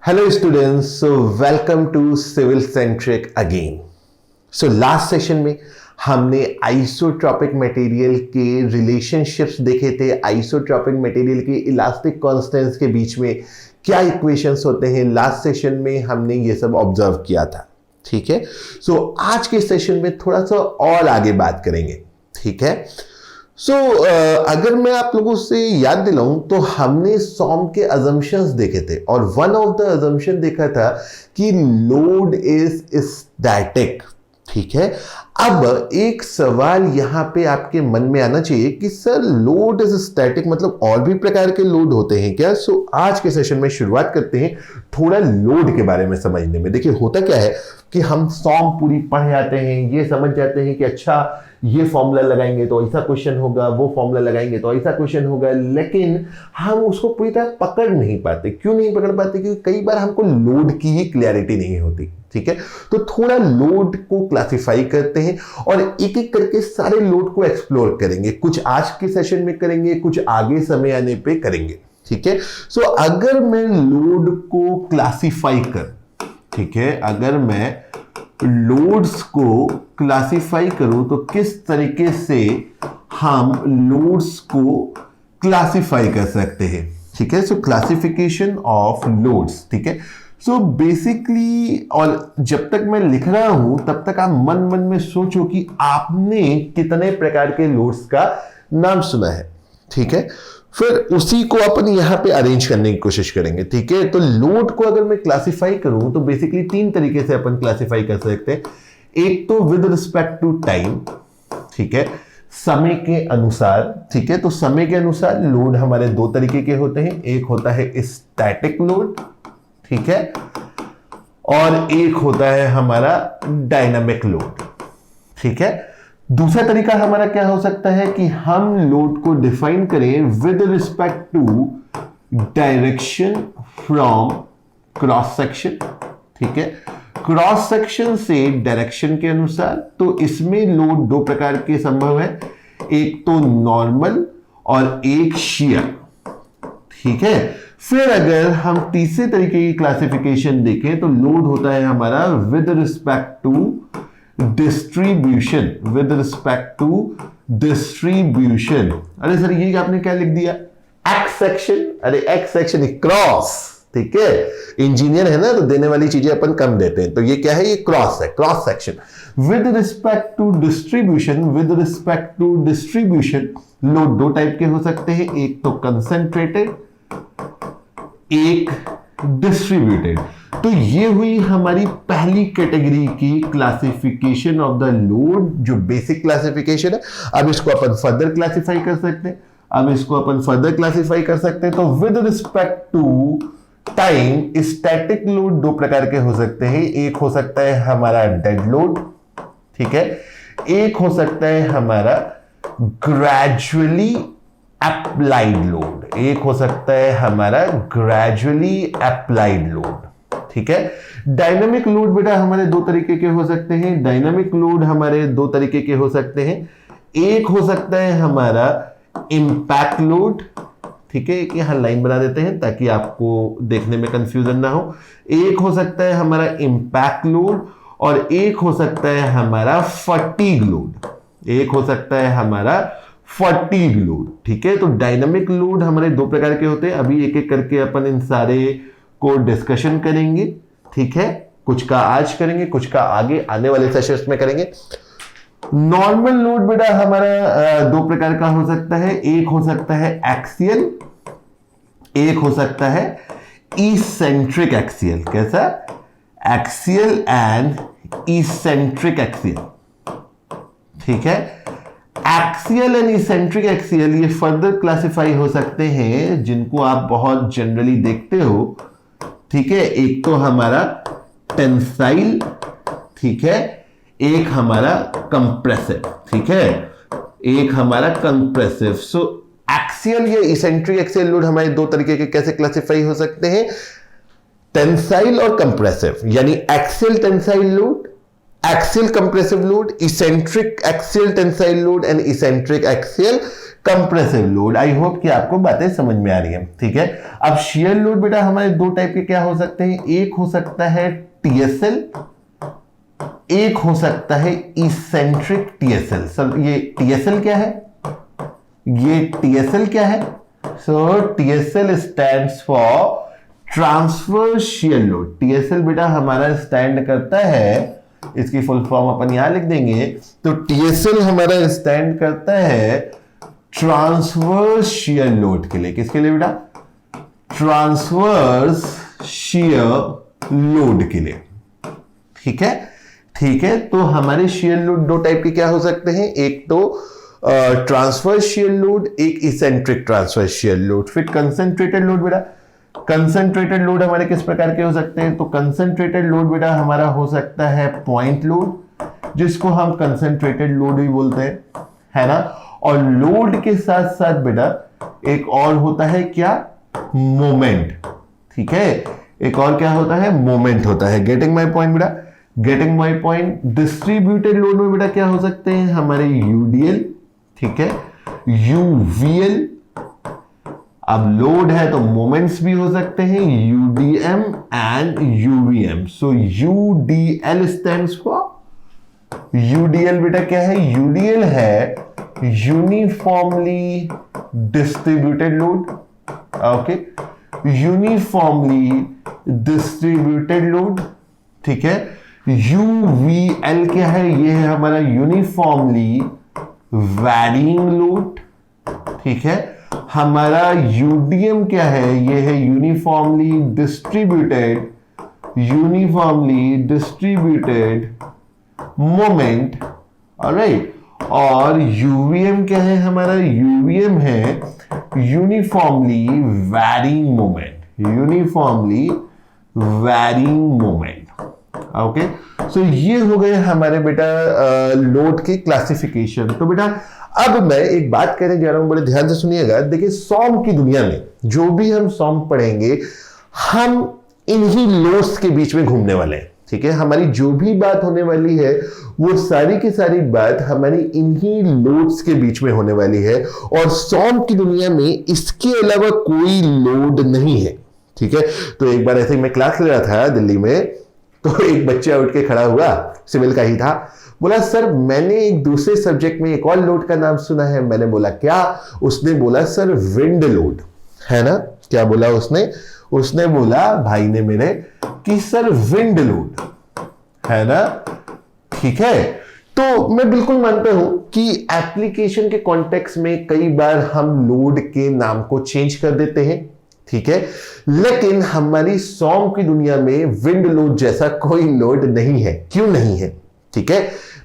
Hello students, so welcome to Civil Centric again. So last session में हमने isotropic material के relationships देखे थे। आइसोट्रॉपिक मटेरियल के इलास्टिक कांस्टेंट्स के बीच में क्या इक्वेशंस होते हैं, लास्ट सेशन में हमने ये सब ऑब्जर्व किया था। ठीक है, सो आज के सेशन में थोड़ा सा और आगे बात करेंगे। ठीक है, अगर मैं आप लोगों से याद दिलाऊं तो हमने सॉम के अजम्पशंस देखे थे और वन ऑफ द अजम्पशन देखा था कि लोड इज स्टैटिक। ठीक है, अब एक सवाल यहां पे आपके मन में आना चाहिए कि सर लोड इज स्टैटिक मतलब और भी प्रकार के लोड होते हैं क्या? आज के सेशन में शुरुआत करते हैं थोड़ा लोड के बारे में समझने में। देखिए होता क्या है कि हम सॉम पूरी पढ़ जाते हैं, ये समझ जाते हैं कि अच्छा ये फॉर्मूला लगाएंगे तो ऐसा क्वेश्चन होगा, वो फॉर्मूला लगाएंगे तो ऐसा क्वेश्चन होगा, लेकिन हम उसको पूरी तरह पकड़ नहीं पाते। क्यों नहीं पकड़ पाते? क्योंकि कई बार हमको लोड की ही क्लैरिटी नहीं होती। ठीक है, तो थोड़ा लोड को क्लासिफाई करते हैं और एक एक करके सारे लोड को एक्सप्लोर करेंगे। कुछ आज के सेशन में करेंगे, कुछ आगे समय आने पे करेंगे। ठीक है, अगर मैं लोड को क्लासिफाई कर, ठीक है, अगर मैं लोड्स को क्लासिफाई करूं तो किस तरीके से हम लोड्स को क्लासिफाई कर सकते हैं। ठीक है, क्लासिफिकेशन ऑफ लोड्स। ठीक है, बेसिकली और जब तक मैं लिख रहा हूं तब तक आप मन मन में सोचो कि आपने कितने प्रकार के लोड्स का नाम सुना है। ठीक है, फिर उसी को अपन यहां पे अरेंज करने की कोशिश करेंगे। ठीक है, तो लोड को अगर मैं क्लासिफाई करूं तो बेसिकली तीन तरीके से अपन क्लासिफाई कर सकते हैं। एक तो विद रिस्पेक्ट टू टाइम, ठीक है, समय के अनुसार। ठीक है, तो समय के अनुसार लोड हमारे दो तरीके के होते हैं। एक होता है स्टैटिक लोड, ठीक है, और एक होता है हमारा डायनामिक लोड। ठीक है, दूसरा तरीका हमारा क्या हो सकता है कि हम लोड को डिफाइन करें with respect to direction from cross section. ठीक है, क्रॉस सेक्शन से डायरेक्शन के अनुसार। तो इसमें लोड दो प्रकार के संभव है, एक तो नॉर्मल और एक शियर। ठीक है, फिर अगर हम तीसरे तरीके की क्लासिफिकेशन देखें तो लोड होता है हमारा with respect to distribution. With respect to distribution. अरे सर ये आपने क्या लिख दिया? X section. अरे एक्स सेक्शन क्रॉस। ठीक है, इंजीनियर है ना तो देने वाली चीजें अपन कम देते हैं। तो ये क्या है? ये क्रॉस है, cross section. With respect to distribution, with respect to distribution load दो टाइप के हो सकते हैं, एक तो कंसंट्रेटेड, एक डिस्ट्रीब्यूटेड। तो ये हुई हमारी पहली कैटेगरी की क्लासिफिकेशन ऑफ द लोड, जो बेसिक क्लासिफिकेशन है। अब इसको अपन फर्दर क्लासिफाई कर सकते हैं। तो with respect to time static load दो प्रकार के हो सकते हैं। एक हो सकता है हमारा डेड लोड, ठीक है, एक हो सकता है हमारा ग्रेजुअली अप्लाइड लोड। एक हो सकता है हमारा ग्रेजुअली अप्लाइड लोड। ठीक है, डायनामिक लोड बेटा हमारे दो तरीके के हो सकते हैं। डायनामिक लोड हमारे दो तरीके के हो सकते हैं। एक हो सकता है हमारा इंपैक्ट लोड। ठीक है, एक यहां लाइन बना देते हैं ताकि आपको देखने में कंफ्यूजन ना हो। एक हो सकता है हमारा इंपैक्ट लोड और एक हो सकता है हमारा फटीग लोड। एक हो सकता है हमारा फटीग लोड। ठीक है, तो डायनामिक लोड हमारे दो प्रकार के होते हैं। अभी एक एक करके अपन इन सारे को डिस्कशन करेंगे। ठीक है, कुछ का आज करेंगे, कुछ का आगे आने वाले सेशंस में करेंगे। नॉर्मल लोड बेटा हमारा दो प्रकार का हो सकता है। एक हो सकता है एक्सियल, एक हो सकता है इसेंट्रिक एक्सियल। कैसा? Axial and eccentric axial. ठीक है, एक्सियल एंड इसेंट्रिक एक्सियल ये फर्दर क्लासिफाई हो सकते हैं, जिनको आप बहुत जनरली देखते हो। ठीक है, एक तो हमारा टेंसाइल, ठीक है, एक हमारा कंप्रेसिव। ठीक है, एक हमारा कंप्रेसिव। एक्सियल या इसेंट्रिक एक्सियल लोड हमारे दो तरीके के कैसे क्लासिफाई हो सकते हैं? टेंसाइल और कंप्रेसिव, यानी axial tensile load, axial compressive load, eccentric axial tensile load and eccentric axial compressive load. I hope कि आपको बातें समझ में आ रही है, ठीक है। अब शियर लोड बेटा हमारे दो टाइप के क्या हो सकते हैं, एक हो सकता है टीएसएल, एक हो सकता है इसेंट्रिक टीएसएल। सर ये टीएसएल क्या है, ये टीएसएल क्या है? So TSL stands for transverse shear load. TSL बेटा हमारा स्टैंड करता है, इसकी फुल फॉर्म अपन यहां लिख देंगे, तो टीएसएल हमारा स्टैंड करता है ट्रांसवर्स शियर लोड के लिए। किसके लिए बेटा? ट्रांसवर्स शियर लोड के लिए, ठीक है। ठीक है, तो हमारे शियर लोड दो टाइप के क्या हो सकते हैं, एक तो ट्रांसवर्स शियर लोड, एक इसेंट्रिक ट्रांसवर्स शियर लोड। फिर कंसंट्रेटेड लोड बेटा, कंसंट्रेटेड लोड हमारे किस प्रकार के हो सकते हैं, तो कंसंट्रेटेड लोड बेटा हमारा हो सकता है पॉइंट लोड, जिसको हम कंसंट्रेटेड लोड भी बोलते हैं, है ना। और लोड के साथ साथ बेटा एक और होता है क्या, मोमेंट, ठीक है। एक और क्या होता है, मोमेंट होता है। गेटिंग माय पॉइंट बेटा, getting my point. Distributed load में बेटा क्या हो सकते हैं हमारे यूडीएल, ठीक है, यूवीएल। अब लोड है तो मोमेंट्स भी हो सकते हैं, UDM and UVM. So UDL stands for, UDL बेटा क्या है, यूडीएल है uniformly distributed load, okay, uniformly distributed load, ठीक है। यूवीएल क्या है, ये है हमारा यूनिफॉर्मली वैरिंग लोड, ठीक है। हमारा यूडीएम क्या है, ये है uniformly distributed, uniformly distributed moment, alright. और यूवीएम क्या है हमारा, यूवीएम है uniformly varying moment, uniformly varying moment, okay. So ये हो गए हमारे बेटा लोड के क्लासिफिकेशन। तो बेटा अब मैं एक बात करने जा रहा हूं, बड़े ध्यान से सुनिएगा। देखिए सॉम की दुनिया में जो भी हम सॉम पढ़ेंगे, हम इन्हीं लोड्स के बीच में घूमने वाले हैं, ठीक है। हमारी जो भी बात होने वाली है वो सारी की सारी बात हमारी इन्हीं लोड्स के बीच में होने वाली है। और सॉम की दुनिया में इसके अलावा कोई लोड नहीं है, ठीक है। तो एक बार ऐसे ही मैं क्लास ले रहा था दिल्ली में, तो एक बच्चा उठ के खड़ा हुआ, सिविल का ही था, बोला सर मैंने एक दूसरे सब्जेक्ट में एक और लोड का नाम सुना है। मैंने बोला क्या? उसने बोला सर विंड लोड, है ना। क्या बोला उसने? उसने बोला भाई ने मेरे कि सर विंड लोड, है ना, ठीक है। तो मैं बिल्कुल मानता हूं कि एप्लीकेशन के कॉन्टेक्स्ट में कई बार हम लोड के नाम को चेंज कर देते हैं, ठीक है। लेकिन हमारी सॉम की दुनिया में विंड लोड जैसा कोई लोड नहीं है। क्यों नहीं है? ठीक है,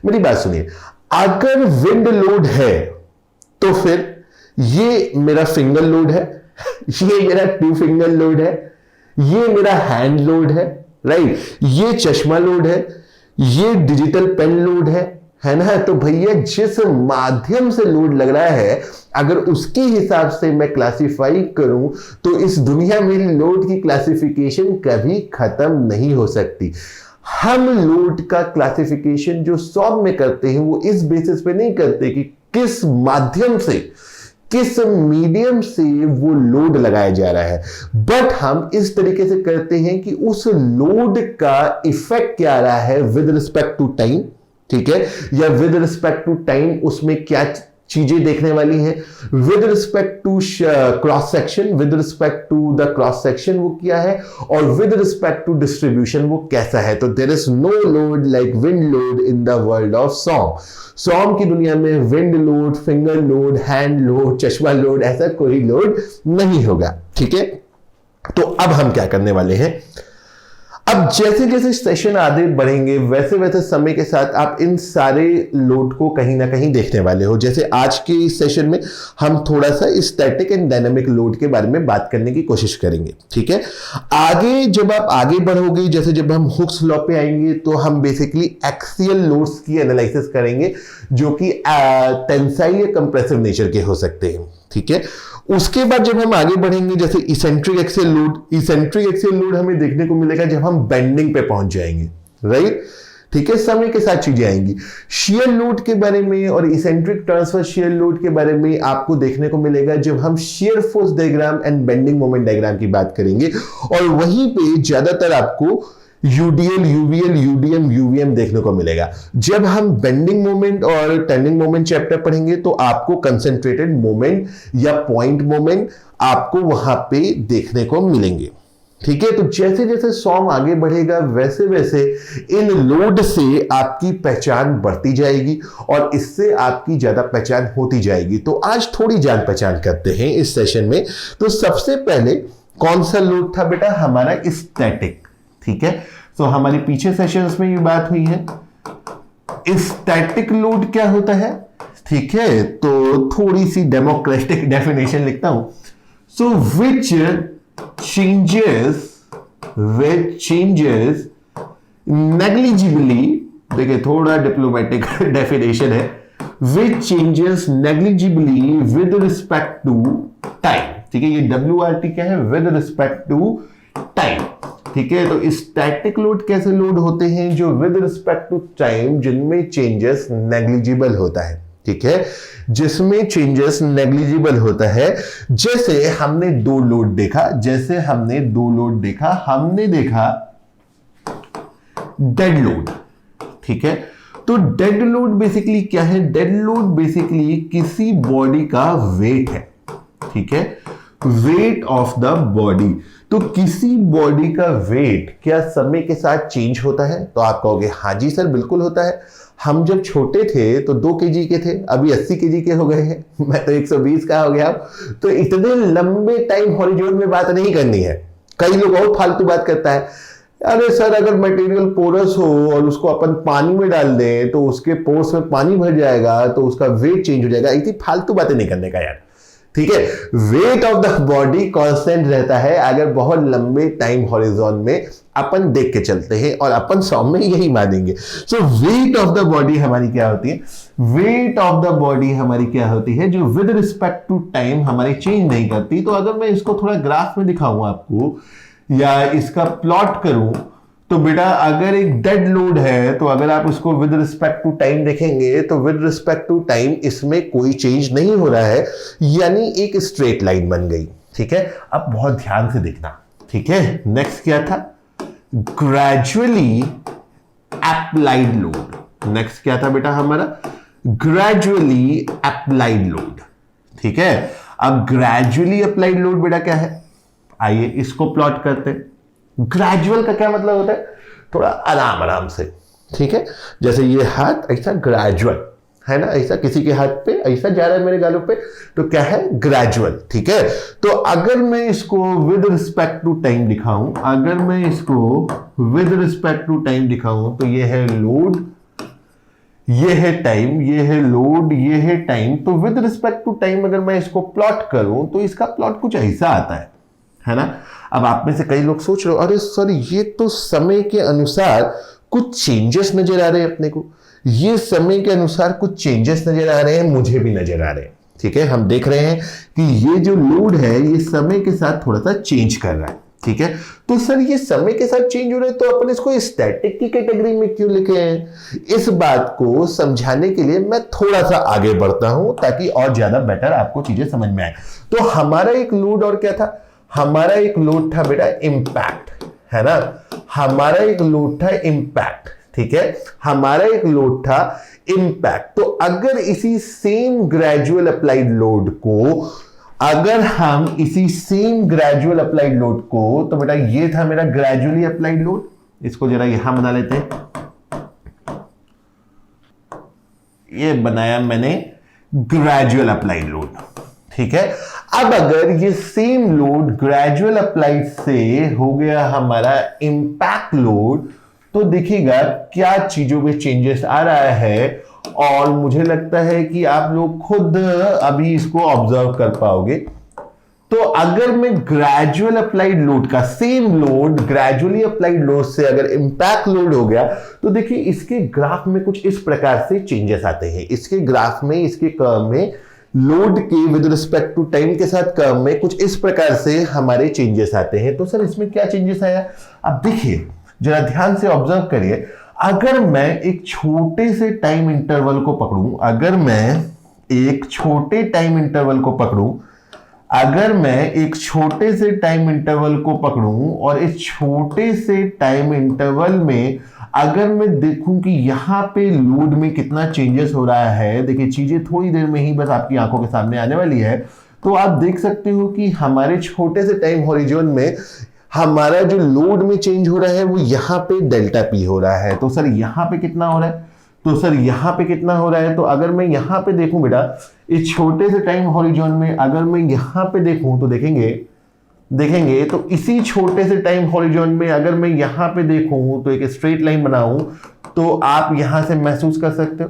मेरी बात सुनिए। अगर विंड लोड है तो फिर ये मेरा फिंगर लोड है, ये मेरा टू फिंगर लोड है, ये मेरा हैंड लोड है, राइट, ये चश्मा लोड है, ये डिजिटल पेन लोड है ना। तो भैया जिस माध्यम से लोड लग रहा है, अगर उसके हिसाब से मैं क्लासिफाई करूं तो इस दुनिया में लोड की क्लासिफिकेशन कभी खत्म नहीं हो सकती। हम लोड का क्लासिफिकेशन जो सॉम में करते हैं वो इस बेसिस पे नहीं करते कि किस माध्यम से, किस मीडियम से वो लोड लगाया जा रहा है, बट हम इस तरीके से करते हैं कि उस लोड का इफेक्ट क्या आ रहा है विद रिस्पेक्ट टू टाइम, ठीक है, या विद रिस्पेक्ट टू टाइम उसमें क्या चीजें देखने वाली हैं, with respect to cross section, with respect to the cross section वो क्या है, और विद रिस्पेक्ट टू डिस्ट्रीब्यूशन वो कैसा है। तो there is no load like wind load in the world of SOM. SOM की दुनिया में wind load, finger load, hand load, चश्मा लोड, ऐसा कोई लोड नहीं होगा, ठीक है। तो अब हम क्या करने वाले हैं, अब जैसे जैसे सेशन आगे बढ़ेंगे वैसे वैसे समय के साथ आप इन सारे लोड को कहीं ना कहीं देखने वाले हो। जैसे आज के इस सेशन में हम थोड़ा सा स्टैटिक एंड डायनामिक लोड के बारे में बात करने की कोशिश करेंगे, ठीक है। आगे जब आप आगे बढ़ोगे, जैसे जब हम हुक्स लॉ पे आएंगे तो हम बेसिकली एक्सियल लोड्स की एनालिसिस करेंगे जो कि टेंसाइल या कंप्रेसिव नेचर के हो सकते हैं, ठीक है। उसके बाद जब हम आगे बढ़ेंगे, जैसे eccentric axial load, eccentric axial load हमें देखने को मिलेगा जब हम बेंडिंग पे पहुंच जाएंगे, राइट। ठीक है, समय के साथ चीजें आएंगी। शियर लोड के बारे में और इसेंट्रिक ट्रांसफर शियर लोड के बारे में आपको देखने को मिलेगा जब हम shear force diagram and bending moment diagram की बात करेंगे, और वहीं पे ज्यादातर आपको यूडीएल, यूवीएल, यूडीएम, यूवीएम देखने को मिलेगा। जब हम बेंडिंग मोमेंट और टर्निंग मोमेंट चैप्टर पढ़ेंगे तो आपको कंसंट्रेटेड मोमेंट या पॉइंट मोमेंट आपको वहां पे देखने को मिलेंगे। ठीक है, तो जैसे जैसे सॉन्ग आगे बढ़ेगा वैसे वैसे इन लोड से आपकी पहचान बढ़ती जाएगी और इससे आपकी ज्यादा पहचान होती जाएगी। तो आज थोड़ी जान पहचान करते हैं इस सेशन में। तो सबसे पहले कौन सा लोड था बेटा? हमारा स्टैटिक। ठीक है, तो हमारे पीछे सेशंस में ये बात हुई है। स्टैटिक लोड क्या होता है? ठीक है, तो थोड़ी सी डेमोक्रेटिक डेफिनेशन लिखता हूं। सो विच changes negligibly, देखिए थोड़ा डिप्लोमेटिक डेफिनेशन है, which changes negligibly with respect to time। ठीक है, ये WRT क्या है? with respect to time। ठीक है, तो स्टैटिक लोड कैसे लोड होते हैं? जो विद रिस्पेक्ट टू टाइम जिनमें चेंजेस नेग्लिजिबल होता है। ठीक है, जिसमें चेंजेस नेग्लिजिबल होता है। जैसे हमने दो लोड देखा, हमने देखा डेड लोड। ठीक है, तो डेड लोड बेसिकली क्या है? डेड लोड बेसिकली किसी बॉडी का वेट है। ठीक है, वेट ऑफ द बॉडी। तो किसी बॉडी का वेट क्या समय के साथ चेंज होता है? तो आप कहोगे हाँ जी सर बिल्कुल होता है। हम जब छोटे थे तो 2 केजी के थे, अभी 80 केजी के हो गए हैं, मैं तो 120 का हो गया। तो इतने लंबे टाइम हॉरिजॉन में बात नहीं करनी है। कई लोग और फालतू बात करता है, अरे सर अगर मटेरियल पोरस हो और उसको अपन पानी में डाल दें तो उसके पोर्स में पानी भर जाएगा तो उसका वेट चेंज हो जाएगा। इतनी फालतू बातें नहीं करने का यार। ठीक है, weight of the body constant रहता है अगर बहुत लंबे टाइम हॉरिजॉन में अपन देख के चलते हैं, और अपन 100 में यही मानेंगे। सो वेट ऑफ द बॉडी हमारी क्या होती है? वेट ऑफ द बॉडी हमारी क्या होती है? जो विद रिस्पेक्ट टू टाइम हमारी चेंज नहीं करती। तो अगर मैं इसको थोड़ा ग्राफ में दिखाऊं आपको या इसका प्लॉट करूं, तो बेटा अगर एक डेड लोड है तो अगर आप उसको विद रिस्पेक्ट टू टाइम देखेंगे तो विद रिस्पेक्ट टू टाइम इसमें कोई चेंज नहीं हो रहा है, यानी एक स्ट्रेट लाइन बन गई। ठीक है, अब बहुत ध्यान से देखना। ठीक है, नेक्स्ट क्या था? Gradually applied load. नेक्स्ट क्या था बेटा हमारा? Gradually applied load. ठीक है, अब ग्रेजुअली अप्लाइड लोड बेटा क्या है? आइए इसको प्लॉट करते हैं। ग्रेजुअल का क्या मतलब होता है? थोड़ा आराम आराम से। ठीक है, जैसे ये हाथ ऐसा ग्रेजुअल है ना, ऐसा किसी के हाथ पे ऐसा जा रहा है मेरे गालों पे, तो क्या है? ग्रेजुअल। ठीक है, तो अगर मैं इसको विद रिस्पेक्ट टू टाइम दिखाऊं, तो ये है लोड, ये है टाइम, ये है लोड, ये है टाइम। तो विद रिस्पेक्ट टू टाइम अगर मैं इसको प्लॉट करूं तो इसका प्लॉट कुछ ऐसा आता है ना। अब आप में से कई लोग सोच रहे हो, अरे सर ये तो समय के अनुसार कुछ चेंजेस नजर आ रहे हैं अपने को, ये समय के अनुसार कुछ चेंजेस नजर आ रहे हैं, मुझे भी नजर आ रहे हैं। ठीक है, हम देख रहे हैं कि ये जो लोड है ये समय के साथ थोड़ा सा चेंज कर रहा है। ठीक है, तो सर ये समय के साथ चेंज हो रहा है तो अपन इसको स्टैटिक की कैटेगरी में क्यों लिखे हैं? इस बात को समझाने के लिए मैं थोड़ा सा आगे बढ़ता हूं ताकि और ज्यादा बेटर आपको चीजें समझ में आए। तो हमारा एक लोड और क्या था? हमारा एक लोड था बेटा इंपैक्ट, है ना। हमारा एक लोड था इंपैक्ट। ठीक है, हमारा एक लोड था इंपैक्ट। तो अगर इसी सेम ग्रेजुअल अप्लाइड लोड को, तो बेटा ये था मेरा ग्रेजुअली अप्लाइड लोड। इसको जरा यहां बना लेते हैं, ये बनाया मैंने ग्रेजुअल अप्लाइड लोड। ठीक है, अब अगर ये सेम लोड ग्रेजुअल अप्लाइड से हो गया हमारा इंपैक्ट लोड, तो देखिएगा क्या चीजों में चेंजेस आ रहा है, और मुझे लगता है कि आप लोग खुद अभी इसको ऑब्जर्व कर पाओगे। तो अगर मैं ग्रेजुअल अप्लाइड लोड का same load gradually applied load से अगर इंपैक्ट लोड हो गया, तो देखिए इसके ग्राफ में कुछ इस प्रकार से चेंजेस आते हैं। इसके ग्राफ में, इसके कर्व में लोड के विद रिस्पेक्ट टू टाइम के साथ कर्व में कुछ इस प्रकार से हमारे चेंजेस आते हैं। तो सर इसमें क्या चेंजेस आया? अब देखिए जरा ध्यान से ऑब्जर्व करिए। अगर मैं एक छोटे से टाइम इंटरवल को पकड़ूं, अगर मैं एक छोटे टाइम इंटरवल को पकड़ूं, अगर मैं एक छोटे से टाइम इंटरवल को पकड़ूं और इस छोटे से टाइम इंटरवल में अगर मैं देखूं कि यहां पे लोड में कितना चेंजेस हो रहा है, देखिए चीजें थोड़ी देर में ही बस आपकी आंखों के सामने आने वाली है, तो आप देख सकते हो कि हमारे छोटे से टाइम हॉरिजॉन में हमारा जो लोड में चेंज हो रहा है वो यहां पे डेल्टा पी हो रहा है। तो सर यहां पे कितना हो रहा है, तो सर यहां पे कितना हो रहा है, तो अगर मैं यहां पे देखूं बेटा इस छोटे से टाइम हॉरिजॉन में अगर मैं यहां पे देखूं तो देखेंगे तो इसी छोटे से टाइम हॉरिजॉन में अगर मैं यहां पे देखूं तो एक स्ट्रेट लाइन बनाऊं तो आप यहां से महसूस कर सकते हो।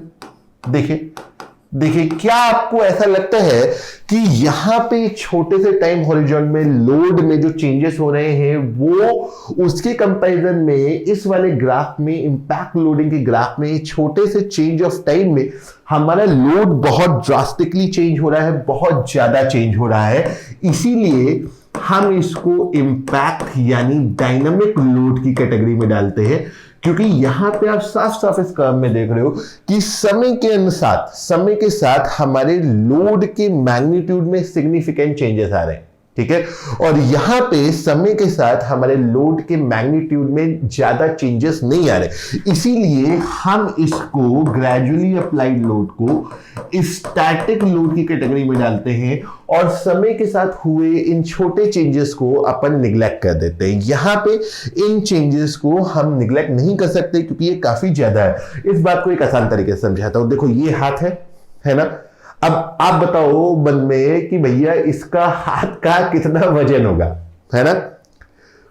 देखिए क्या आपको ऐसा लगता है कि यहां पे एक छोटे से टाइम हॉरिजॉन में लोड में जो चेंजेस हो रहे हैं वो उसके कंपैरिजन में इस वाले ग्राफ में इंपैक्ट लोडिंग के ग्राफ में छोटे से चेंज ऑफ टाइम में हमारा लोड बहुत ड्रास्टिकली चेंज हो रहा है, बहुत ज्यादा चेंज हो रहा है। इसीलिए हम इसको इंपैक्ट यानी डायनामिक लोड की कैटेगरी में डालते हैं, क्योंकि यहां पे आप साफ साफ इस कर्व में देख रहे हो कि समय के साथ हमारे लोड के मैग्नीट्यूड में सिग्निफिकेंट चेंजेस आ रहे हैं, ठीक है, और यहां पे समय के साथ हमारे लोड के मैग्नीट्यूड में ज्यादा चेंजेस नहीं आ रहे। इसीलिए हम इसको ग्रेजुअली अप्लाइड लोड को स्टैटिक लोड की कैटेगरी में डालते हैं और समय के साथ हुए इन छोटे चेंजेस को अपन निग्लेक्ट कर देते हैं। यहां पे इन चेंजेस को हम निग्लेक्ट नहीं कर सकते क्योंकि ये काफी ज्यादा है। इस बात को एक आसान तरीके से समझाता हूं। देखो ये हाथ है ना, अब आप बताओ मन में कि भैया इसका हाथ का कितना वजन होगा, है ना।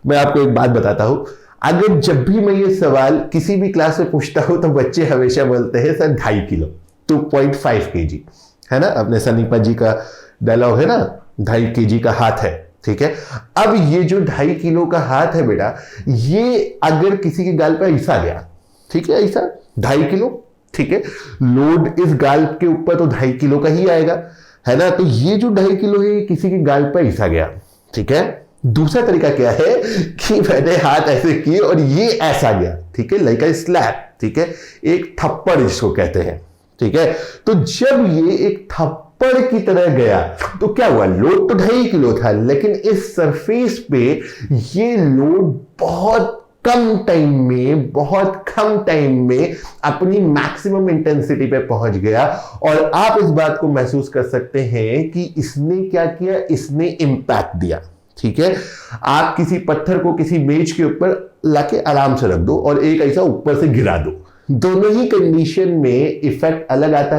मैं आपको एक बात बताता हूं, अगर जब भी मैं ये सवाल किसी भी क्लास में पूछता हूं तो बच्चे हमेशा बोलते हैं सर 2.5 किलो 2.5 kg, है ना। अपने सनीपा जी का डायलॉग है ना, 2.5 kg का हाथ है, ठीक है। अब ये जो 2.5 किलो का हाथ है बेटा, ये अगर किसी के गाल पर ऐसा गया, ठीक है, ऐसा 2.5 किलो, ठीक है, लोड इस गाल के ऊपर तो 2.5 किलो का ही आएगा, है ना। तो ये जो 2.5 किलो है किसी के गाल पर ऐसा गया, ठीक है। दूसरा तरीका क्या है कि मैंने हाथ ऐसे किए और ये ऐसा गया, ठीक है, लाइक अ स्लैप, ठीक है, एक थप्पड़ जिसको कहते हैं, ठीक है। तो जब ये एक थप्पड़ की तरह गया तो क्या हुआ, लोड तो 2.5 किलो था, लेकिन इस सरफेस पे ये लोड बहुत कम टाइम में अपनी मैक्सिमम इंटेंसिटी पे पहुंच गया। और आप इस बात को महसूस कर सकते हैं कि इसने क्या किया, इसने इंपैक्ट दिया, ठीक है। आप किसी पत्थर को किसी मेज के ऊपर लाके आराम से रख दो और एक ऐसा ऊपर से गिरा दो, दोनों ही कंडीशन में इफेक्ट अलग आता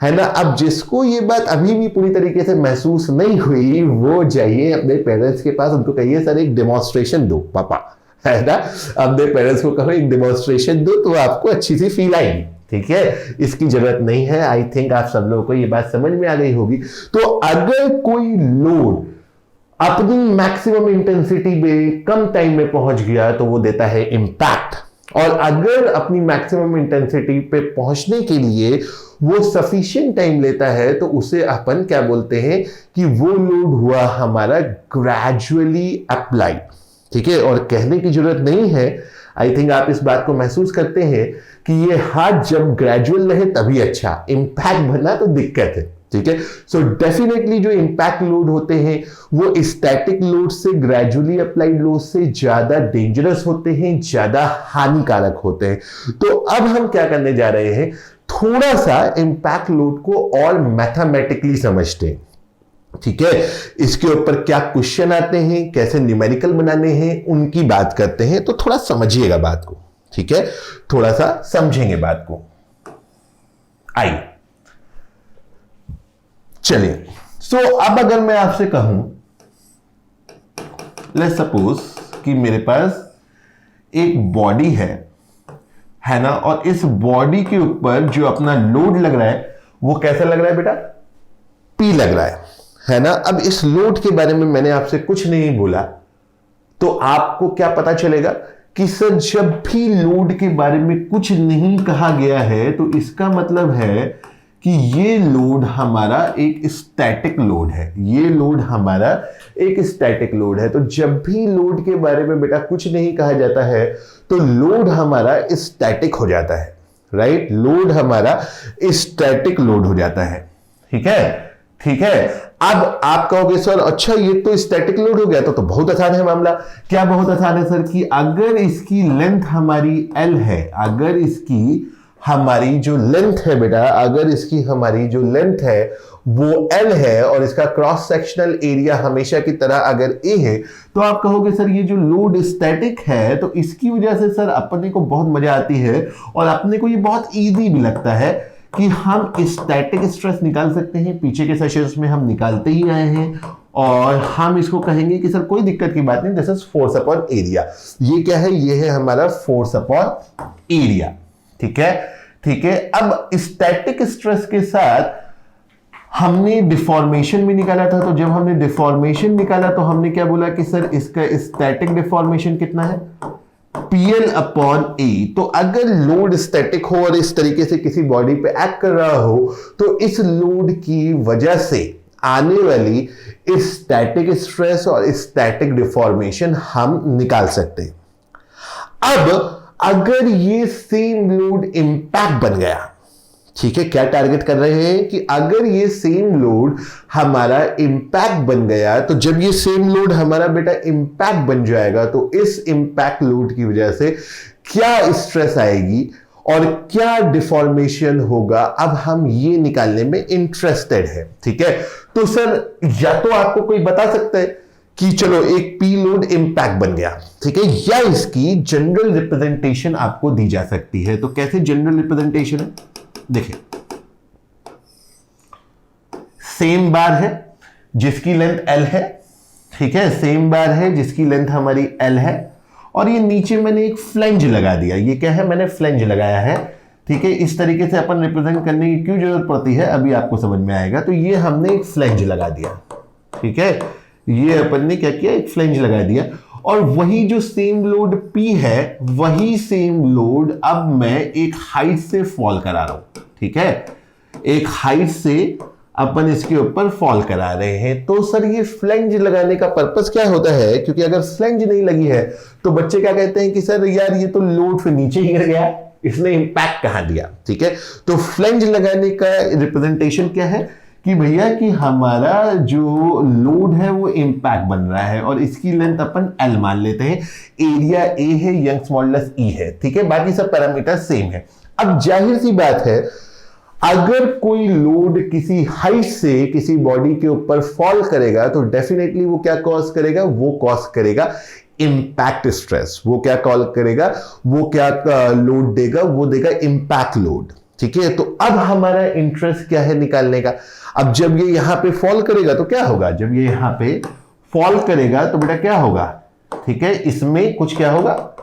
है ना। अब जिसको ये बात अभी भी पूरी तरीके से महसूस नहीं हुई वो जाइए अपने पेरेंट्स के पास, उनको कहिए सर एक डेमोन्स्ट्रेशन दो पापा, है ना। अपने पेरेंट्स को कहो एक डेमोन्स्ट्रेशन दो तो आपको अच्छी सी फील आएगी, ठीक है। इसकी जरूरत नहीं है, आई थिंक आप सब लोगों को ये बात समझ में आ गई होगी। तो अगर कोई लोड अपनी मैक्सिमम इंटेंसिटी में कम टाइम में पहुंच गया तो वो देता है इंपैक्ट, और अगर अपनी मैक्सिमम इंटेंसिटी पे पहुंचने के लिए वो सफिशिएंट टाइम लेता है तो उसे अपन क्या बोलते हैं कि वो लोड हुआ हमारा ग्रेजुअली अप्लाइड, ठीक है। और कहने की जरूरत नहीं है, आई थिंक आप इस बात को महसूस करते हैं कि ये हाथ जब ग्रेजुअल रहे तभी अच्छा, इंपैक्ट भरना तो दिक्कत है, ठीक है। सो डेफिनेटली जो इंपैक्ट लोड होते हैं वो स्टैटिक लोड से, ग्रेजुअली अप्लाइड लोड से ज्यादा डेंजरस होते हैं, ज्यादा हानिकारक होते हैं। तो अब हम क्या करने जा रहे हैं, थोड़ा सा इंपैक्ट लोड को और मैथमेटिकली समझते हैं, ठीक है। इसके ऊपर क्या क्वेश्चन आते हैं, कैसे न्यूमेरिकल बनाने हैं, उनकी बात करते हैं। तो थोड़ा समझिएगा बात को, ठीक है, थोड़ा सा समझेंगे बात को। आइए चलिए। सो अब अगर मैं आपसे कहूं, लेट्स सपोज कि मेरे पास एक बॉडी है ना, और इस बॉडी के ऊपर जो अपना लोड लग रहा है वो कैसा लग रहा है बेटा, पी लग रहा है ना। अब इस लोड के बारे में मैंने आपसे कुछ नहीं बोला तो आपको क्या पता चलेगा कि सर जब भी लोड के बारे में कुछ नहीं कहा गया है तो इसका मतलब है कि ये लोड हमारा एक स्टैटिक लोड है, ये लोड हमारा एक स्टैटिक लोड है। तो जब भी लोड के बारे में बेटा कुछ नहीं कहा जाता है तो लोड हमारा स्टैटिक हो जाता है, राइट? लोड हमारा स्टैटिक लोड हो जाता है, ठीक है, ठीक है। अब आप कहोगे सर अच्छा ये तो स्टैटिक लोड हो गया तो बहुत आसान है मामला। क्या बहुत आसान है सर? कि अगर इसकी लेंथ हमारी L है, अगर इसकी हमारी जो लेंथ है बेटा, अगर इसकी हमारी जो लेंथ है वो L है और इसका क्रॉस सेक्शनल एरिया हमेशा की तरह अगर A है, तो आप कहोगे सर ये जो लोड स्टैटिक है तो इसकी वजह से सर अपने को बहुत मजा आती है और अपने को ये बहुत इजी भी लगता है कि हम स्टैटिक स्ट्रेस निकाल सकते हैं। पीछे के सेशंस में हम निकालते ही आए हैं और हम इसको कहेंगे कि सर कोई दिक्कत की बात नहीं, this is force upon area. ये क्या है? ये है हमारा फोर्स अपॉन एरिया, ठीक है, ठीक है। अब स्टैटिक स्ट्रेस के साथ हमने डिफॉर्मेशन भी निकाला था, तो जब हमने डिफॉर्मेशन निकाला तो हमने क्या बोला कि सर इसका स्टैटिक डिफॉर्मेशन कितना है? PL upon A। तो अगर लोड स्टैटिक हो और इस तरीके से किसी बॉडी पे एक्ट कर रहा हो तो इस लोड की वजह से आने वाली स्टैटिक स्ट्रेस और स्टैटिक डिफॉर्मेशन हम निकाल सकते हैं। अब अगर ये सेम लोड इंपैक्ट बन गया, ठीक है, क्या टारगेट कर रहे हैं कि अगर ये सेम लोड हमारा इंपैक्ट बन गया तो जब ये सेम लोड हमारा बेटा इंपैक्ट बन जाएगा तो इस इंपैक्ट लोड की वजह से क्या स्ट्रेस आएगी और क्या डिफॉर्मेशन होगा, अब हम ये निकालने में इंटरेस्टेड है, ठीक है। तो सर या तो आपको कोई बता सकता है कि चलो एक पी लोड इंपैक्ट बन गया, ठीक है, या इसकी जनरल रिप्रेजेंटेशन आपको दी जा सकती है। तो कैसे जनरल रिप्रेजेंटेशन है? देखिए, सेम बार है जिसकी लेंथ L है, ठीक है, सेम बार है जिसकी लेंथ हमारी L है और ये नीचे मैंने एक फ्लेंज लगा दिया। ये क्या है? मैंने फ्लेंज लगाया है, ठीक है। इस तरीके से अपन रिप्रेजेंट करने की क्यों जरूरत पड़ती है अभी आपको समझ में आएगा। तो ये हमने एक फ्लेंज लगा दिया, ठीक है, ये अपन ने क्या किया? एक फ्लेंज लगा दिया और वही जो सेम लोड P है वही सेम लोड अब मैं एक हाइट से फॉल करा रहा हूं, ठीक है, एक हाइट से अपन इसके ऊपर फॉल करा रहे हैं। तो सर ये फ्लेंज लगाने का पर्पस क्या होता है? क्योंकि अगर फ्लेंज नहीं लगी है तो बच्चे क्या कहते हैं कि सर यार ये तो लोड फिर नीचे ही गिर गया, इसने इंपैक्ट कहां दिया, ठीक है। तो फ्लेंज लगाने का रिप्रेजेंटेशन क्या है कि भैया कि हमारा जो लोड है वो इंपैक्ट बन रहा है और इसकी लेंथ अपन L मान लेते हैं, एरिया A है, यंग्स मॉडुलस E है, ठीक है, बाकी सब पैरामीटर सेम है। अब जाहिर सी बात है अगर कोई लोड किसी हाइट से किसी बॉडी के ऊपर फॉल करेगा तो डेफिनेटली वो क्या कॉज करेगा? वो कॉज करेगा इंपैक्ट स्ट्रेस। वो क्या कॉल करेगा? वो क्या लोड देगा? वो देगा इंपैक्ट लोड, ठीक है। तो अब हमारा इंटरेस्ट क्या है निकालने का? अब जब ये यहां पे फॉल करेगा तो क्या होगा? जब ये यहां पे फॉल करेगा तो बेटा क्या होगा? ठीक है, इसमें कुछ क्या होगा?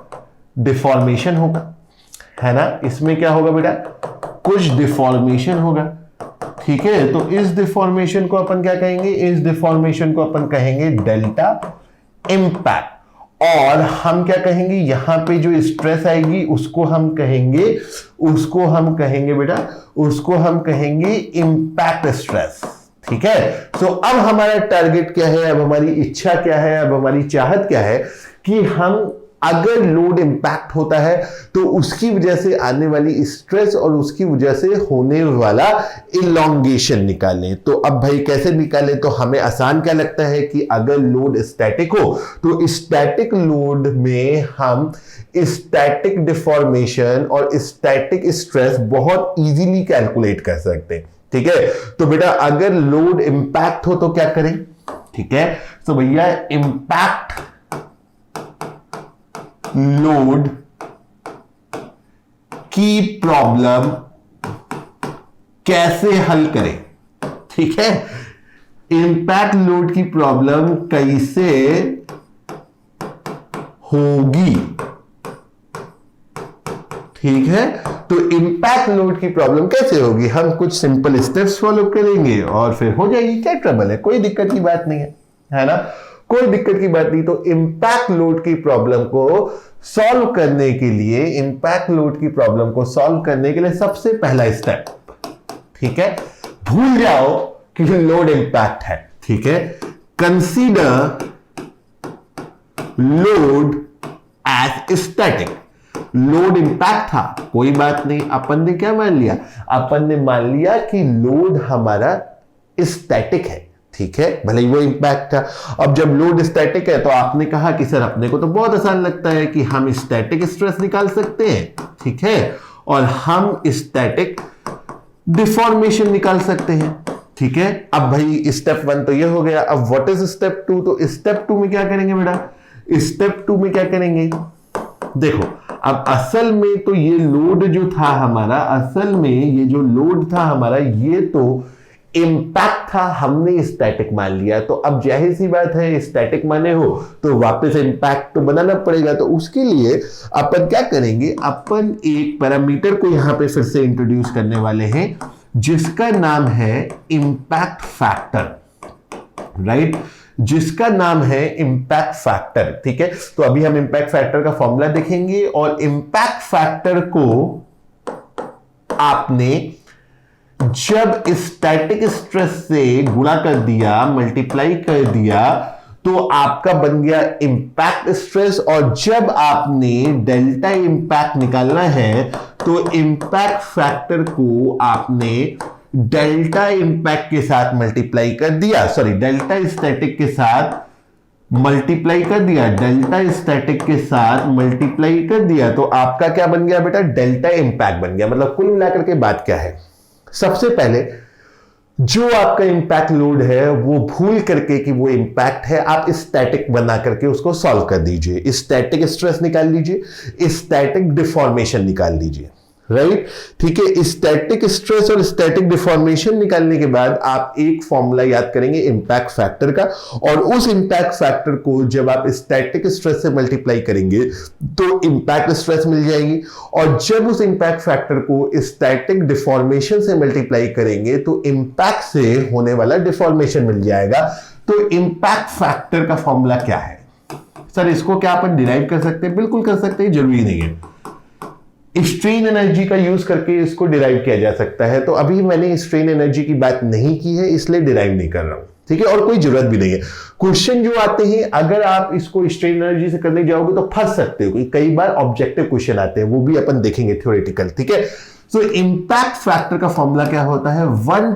डिफॉर्मेशन होगा, है ना। इसमें क्या होगा बेटा? कुछ डिफॉर्मेशन होगा, ठीक है। तो इस डिफॉर्मेशन को अपन क्या कहेंगे? इस डिफॉर्मेशन को अपन कहेंगे डेल्टा इंपैक्ट। और हम क्या कहेंगे? यहां पे जो स्ट्रेस आएगी उसको हम कहेंगे बेटा, उसको हम कहेंगे इंपैक्ट स्ट्रेस, ठीक है। तो अब हमारा टारगेट क्या है? अब हमारी इच्छा क्या है? अब हमारी चाहत क्या है कि हम अगर लोड इंपैक्ट होता है तो उसकी वजह से आने वाली स्ट्रेस और उसकी वजह से होने वाला इलॉन्गेशन निकालें। तो अब भाई कैसे निकालें? तो हमें आसान क्या लगता है कि अगर लोड स्टैटिक हो तो स्टैटिक लोड में हम स्टैटिक डिफॉर्मेशन और स्टैटिक स्ट्रेस बहुत इजीली कैलकुलेट कर सकते हैं, ठीक है। तो बेटा अगर लोड इंपैक्ट हो तो क्या करें? ठीक है, तो भैया इंपैक्ट लोड की प्रॉब्लम कैसे हल करें? ठीक है, इंपैक्ट लोड की प्रॉब्लम कैसे होगी? ठीक है, तो इंपैक्ट लोड की प्रॉब्लम कैसे होगी? हम कुछ सिंपल स्टेप्स फॉलो करेंगे और फिर हो जाएगी। क्या ट्रबल है? कोई दिक्कत की बात नहीं है ना, कोई दिक्कत की बात नहीं। तो इंपैक्ट लोड की प्रॉब्लम को सॉल्व करने के लिए सबसे पहला स्टेप, ठीक है, भूल जाओ कि लोड इंपैक्ट है, ठीक है। Consider load as static, load impact था, कोई बात नहीं, अपन ने क्या मान लिया, अपन ने मान लिया कि लोड हमारा स्टैटिक है, ठीक है, भले ही वो इंपैक्ट था। अब जब लोड स्टैटिक है तो आपने कहा कि सर अपने को तो बहुत आसान लगता है कि हम स्टैटिक स्ट्रेस निकाल सकते हैं, ठीक है, और हम स्टैटिक डिफॉर्मेशन निकाल सकते हैं, ठीक है। अब भाई स्टेप 1 तो ये हो गया, अब व्हाट इज स्टेप 2, तो स्टेप 2 में क्या करेंगे बेटा, स्टेप 2 में क्या करेंगे, देखो अब असल में तो ये लोड जो था हमारा, असल में ये जो लोड था हमारा, ये तो इंपैक्ट था, हमने स्टैटिक मान लिया, तो अब जाहिर सी बात है स्टैटिक माने हो तो वापस इंपैक्ट तो बनाना पड़ेगा। तो उसके लिए अपन क्या करेंगे, अपन एक पैरामीटर को यहां पे फिर से इंट्रोड्यूस करने वाले हैं जिसका नाम है इंपैक्ट फैक्टर, राइट, जिसका नाम है इंपैक्ट फैक्टर, ठीक है। तो अभी हम इंपैक्ट फैक्टर का फॉर्मूला देखेंगे और इंपैक्ट फैक्टर को आपने जब स्टैटिक स्ट्रेस से गुणा कर दिया, मल्टीप्लाई कर दिया, तो आपका बन गया इंपैक्ट स्ट्रेस, और जब आपने डेल्टा इंपैक्ट निकालना है तो इंपैक्ट फैक्टर को आपने डेल्टा इंपैक्ट के साथ मल्टीप्लाई कर दिया, सॉरी डेल्टा स्टैटिक के साथ मल्टीप्लाई कर दिया, डेल्टा स्टैटिक के साथ मल्टीप्लाई कर दिया, तो आपका क्या बन गया बेटा, डेल्टा इंपैक्ट बन गया। मतलब कुल मिलाकर के बात क्या है, सबसे पहले जो आपका इंपैक्ट लोड है वो भूल करके कि वो इंपैक्ट है, आप स्टैटिक बना करके उसको सॉल्व कर दीजिए, स्टैटिक स्ट्रेस निकाल लीजिए, स्टैटिक डिफॉर्मेशन निकाल लीजिए, राइट, ठीक है। स्टैटिक स्ट्रेस और स्टैटिक डिफॉर्मेशन निकालने के बाद आप एक फॉर्मूला याद करेंगे इंपैक्ट फैक्टर का, और उस इंपैक्ट फैक्टर को जब आप स्टैटिक स्ट्रेस से मल्टीप्लाई करेंगे तो इंपैक्ट स्ट्रेस मिल जाएगी, और जब उस इंपैक्ट फैक्टर को स्टैटिक डिफॉर्मेशन से मल्टीप्लाई करेंगे तो इंपैक्ट से होने वाला डिफॉर्मेशन मिल जाएगा। तो इंपैक्ट फैक्टर का फॉर्मूला क्या है, सर इसको क्या अपन डिराइव कर सकते हैं, बिल्कुल कर सकते हैं, जरूरी नहीं है, स्ट्रेन एनर्जी का यूज करके इसको डिराइव किया जा सकता है। तो अभी मैंने स्ट्रेन एनर्जी की बात नहीं की है, इसलिए डिराइव नहीं कर रहा हूं, ठीक है, और कोई जरूरत भी नहीं है। क्वेश्चन जो आते हैं अगर आप इसको स्ट्रेन एनर्जी से करने जाओगे तो फंस सकते हो, कई बार ऑब्जेक्टिव क्वेश्चन आते हैं, वो भी अपन देखेंगे थ्योरेटिकल, ठीक है। सो इंपैक्ट फैक्टर का फॉर्मूला क्या होता है, 1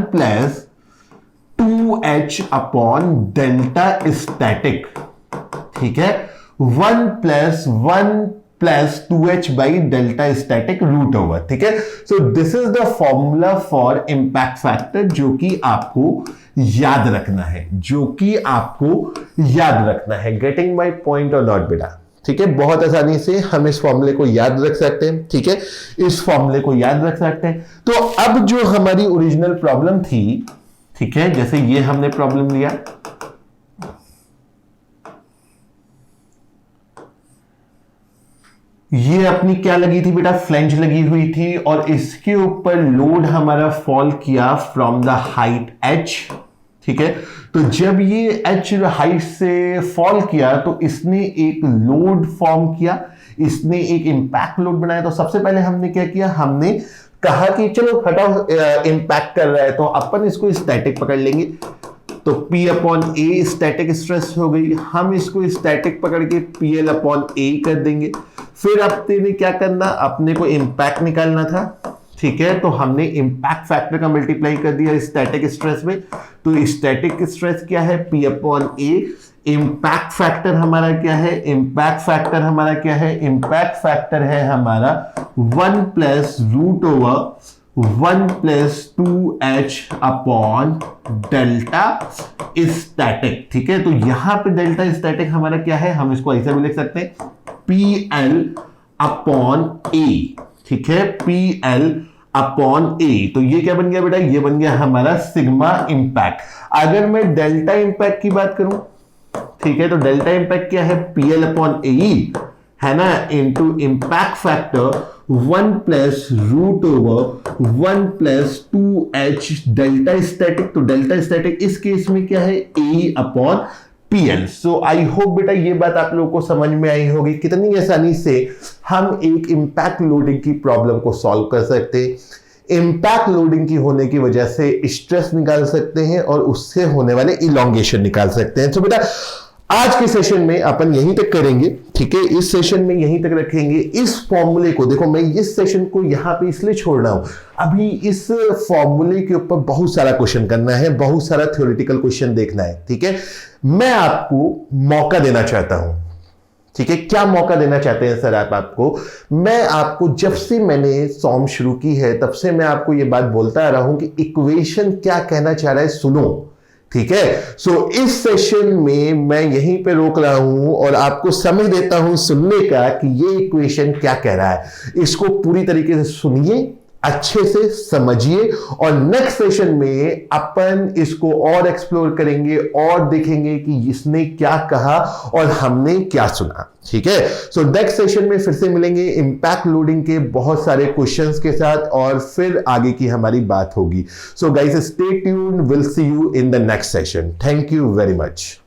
plus 2h upon delta static, ठीक है, 1 plus 2h by delta static root over, ठीक है। So this is the formula for impact factor, जो कि आपको याद रखना है, जो कि आपको याद रखना है। गेटिंग माय पॉइंट और नॉट बेटा, ठीक है, बहुत आसानी से हम इस फॉर्मूले को याद रख सकते हैं, ठीक है, इस फॉर्मूले को याद रख सकते हैं। तो अब जो हमारी ओरिजिनल प्रॉब्लम थी, ठीक है, जैसे ये हमने प्रॉब्लम लिया, ये अपनी क्या लगी थी बेटा, फ्लेंज लगी हुई थी, और इसके ऊपर लोड हमारा फॉल किया फ्रॉम द हाइट h, ठीक है। तो जब ये h हाइट से फॉल किया तो इसने एक लोड फॉर्म किया, इसने एक इंपैक्ट लोड बनाया। तो सबसे पहले हमने क्या किया, हमने कहा कि चलो हटाओ, इंपैक्ट कर रहा है तो अपन इसको स्टैटिक पकड़ लेंगे, तो P upon a static stress हो गई, हम इसको स्टैटिक पकड़ के PL अपॉन ए कर देंगे। फिर अपने ने क्या करना, अपने को इंपैक्ट निकालना था, ठीक है, तो हमने इंपैक्ट फैक्टर का मल्टीप्लाई कर दिया स्टैटिक स्ट्रेस में। तो स्टैटिक स्ट्रेस क्या है, P अपॉन ए, इंपैक्ट फैक्टर हमारा क्या है, इंपैक्ट फैक्टर हमारा क्या है, इंपैक्ट फैक्टर है हमारा 1 plus root over 1 plus 2h upon delta static, ठीक है। तो यहां पे डेल्टा स्टैटिक हमारा क्या है, हम इसको ऐसा भी लिख सकते हैं PL अपॉन ए, ठीक है, PL अपॉन ए। तो ये क्या बन गया बेटा, ये बन गया हमारा सिग्मा इंपैक्ट। अगर मैं डेल्टा इंपैक्ट की बात करूं, ठीक है, तो डेल्टा इंपैक्ट क्या है, PL अपॉन ए है ना, into impact factor 1 plus root over 1 plus 2h delta static. तो डेल्टा स्टैटिक इस केस में क्या है, A upon PL। So I hope बेटा ये बात आप लोगों को समझ में आई होगी, कितनी आसानी से हम एक इंपैक्ट लोडिंग की प्रॉब्लम को सॉल्व कर सकते हैं। इम्पैक्ट लोडिंग की होने की वजह से स्ट्रेस निकाल सकते हैं और उससे होने वाले इलॉन्गेशन निकाल सकते हैं। तो बेटा आज के सेशन में अपन यहीं तक करेंगे, ठीक है, इस सेशन में यहीं तक रखेंगे। इस फॉर्मूले को देखो, मैं इस सेशन को यहां पे इसलिए छोड़ रहा हूं, अभी इस फॉर्मूले के ऊपर बहुत सारा क्वेश्चन करना है, बहुत सारा थ्योरेटिकल क्वेश्चन देखना है, ठीक है। मैं आपको मौका देना चाहता हूं, ठीक है। क्या मौका देना चाहते हैं सर आप? आपको मैं आपको जब से मैंने सॉम शुरू की है तब से मैं आपको यह बात बोलता आ रहा हूं कि इक्वेशन क्या कहना चाह रहा है सुनो, ठीक है। सो इस सेशन में मैं यहीं पे रोक रहा हूं और आपको समय देता हूं सुनने का कि ये इक्वेशन क्या कह रहा है। इसको पूरी तरीके से सुनिए, अच्छे से समझिए और नेक्स्ट सेशन में अपन इसको और एक्सप्लोर करेंगे और देखेंगे कि इसने क्या कहा और हमने क्या सुना, ठीक है। सो नेक्स्ट सेशन में फिर से मिलेंगे इंपैक्ट लोडिंग के बहुत सारे क्वेश्चंस के साथ और फिर आगे की हमारी बात होगी। So guys stay tuned, will see you in the next session. Thank you very much.